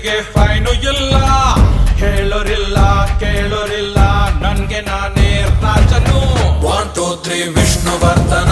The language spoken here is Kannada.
ಗೆ ಫೈನು ಇಲ್ಲ, ಹೇಳೋರಿಲ್ಲ ಕೇಳೋರಿಲ್ಲ, ನನ್ಗೆ ನಾನೇ ರಾಜನು. 1 2 3 ವಿಷ್ಣುವರ್ಧನ.